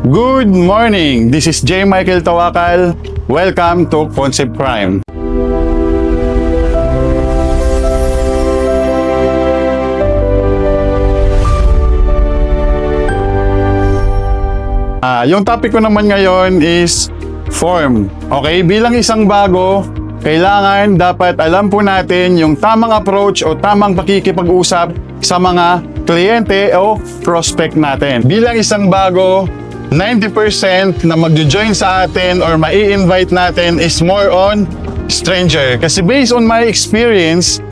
Good morning! This is J. Michael Tawakal. Welcome to Concept Prime. Yung topic ko naman ngayon is form. Okay, bilang isang bago, kailangan dapat alam po natin yung tamang approach o tamang pakikipag-usap sa mga kliyente o prospect natin. Bilang isang bago, 90% na magjo-join sa atin or mai-invite natin is more on stranger. Kasi based on my experience,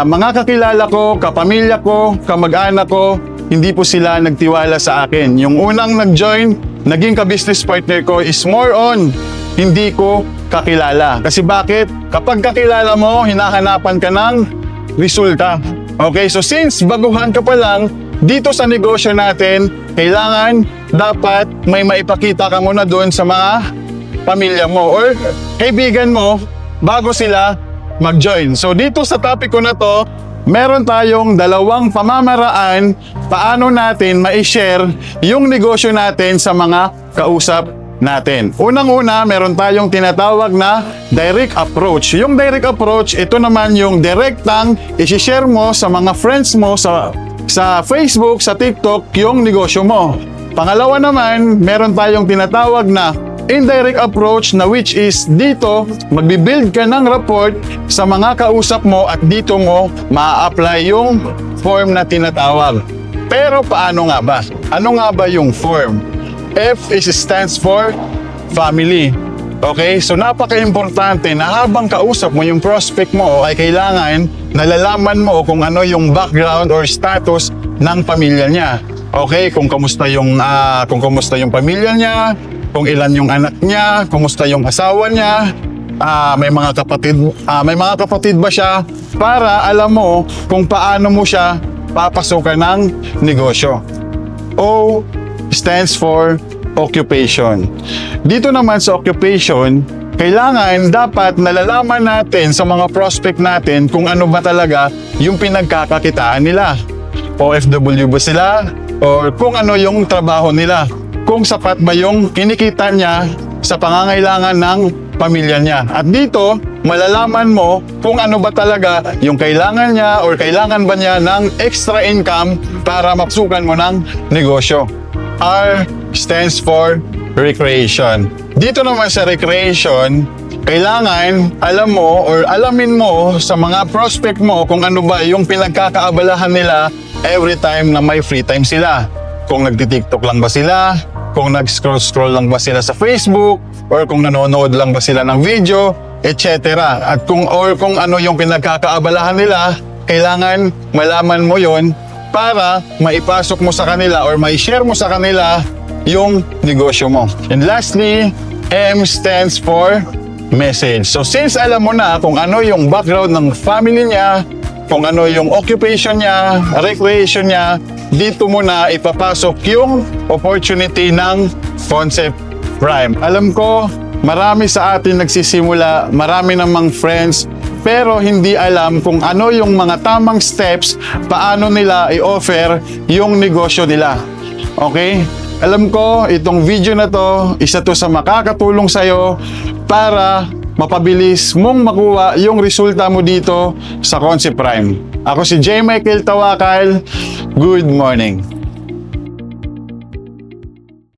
mga kakilala ko, kapamilya ko, kamag-anak ko, hindi po sila nagtiwala sa akin. Yung unang nag-join, naging ka-business partner ko is more on hindi ko kakilala. Kasi bakit? Kapag kakilala mo, hinahanapan ka ng resulta. Okay, so since baguhan ka pa lang, dito sa negosyo natin, kailangan dapat may maipakita ka muna doon sa mga pamilya mo or kaibigan mo bago sila mag-join. So dito sa topic ko na to, meron tayong dalawang pamamaraan paano natin ma-share yung negosyo natin sa mga kausap natin. Unang-una, meron tayong tinatawag na direct approach. Yung direct approach, ito naman yung direktang i-share mo sa mga friends mo sa Facebook, sa TikTok, yung negosyo mo. Pangalawa naman, meron tayong tinatawag na indirect approach na which is dito, magbibuild ka ng rapport sa mga kausap mo at dito mo ma-apply yung form na tinatawag. Pero paano nga ba? Ano nga ba yung form? F stands for family. Okay? So napaka-importante na habang kausap mo yung prospect mo ay kailangan nalalaman mo kung ano yung background or status ng pamilya niya. Okay? Kung kamusta yung pamilya niya, kung ilan yung anak niya, kumusta yung asawa niya, may mga kapatid ba siya para alam mo kung paano mo siya papasukan ng negosyo. O stands for occupation. Dito naman sa occupation, kailangan dapat nalalaman natin sa mga prospect natin kung ano ba talaga yung pinagkakakitaan nila. OFW ba sila? Or kung ano yung trabaho nila? Kung sapat ba yung kinikita niya sa pangangailangan ng pamilya niya. At dito, malalaman mo kung ano ba talaga yung kailangan niya or kailangan ba niya ng extra income para mapasukan mo ng negosyo. R stands for recreation. Dito naman sa recreation, kailangan alam mo or alamin mo sa mga prospect mo kung ano ba yung pinagkakaabalahan nila every time na may free time sila. Kung nagti-TikTok lang ba sila, kung nag-scroll lang ba sila sa Facebook, or kung nanonood lang ba sila ng video, etc. At kung ano yung pinagkakaabalahan nila, kailangan malaman mo yon para maipasok mo sa kanila or mai-share mo sa kanila yung negosyo mo. And lastly, M stands for message. So since alam mo na kung ano yung background ng family niya, kung ano yung occupation niya, recreation niya, dito mo na ipapasok yung opportunity ng Concept Prime. Alam ko, marami sa atin nagsisimula, marami namang friends, pero hindi alam kung ano yung mga tamang steps paano nila i-offer yung negosyo nila. Okay? Alam ko, itong video na to, isa to sa makakatulong sa'yo para mapabilis mong makuha yung resulta mo dito sa Concept Prime. Ako si J. Michael Tawakal. Good morning.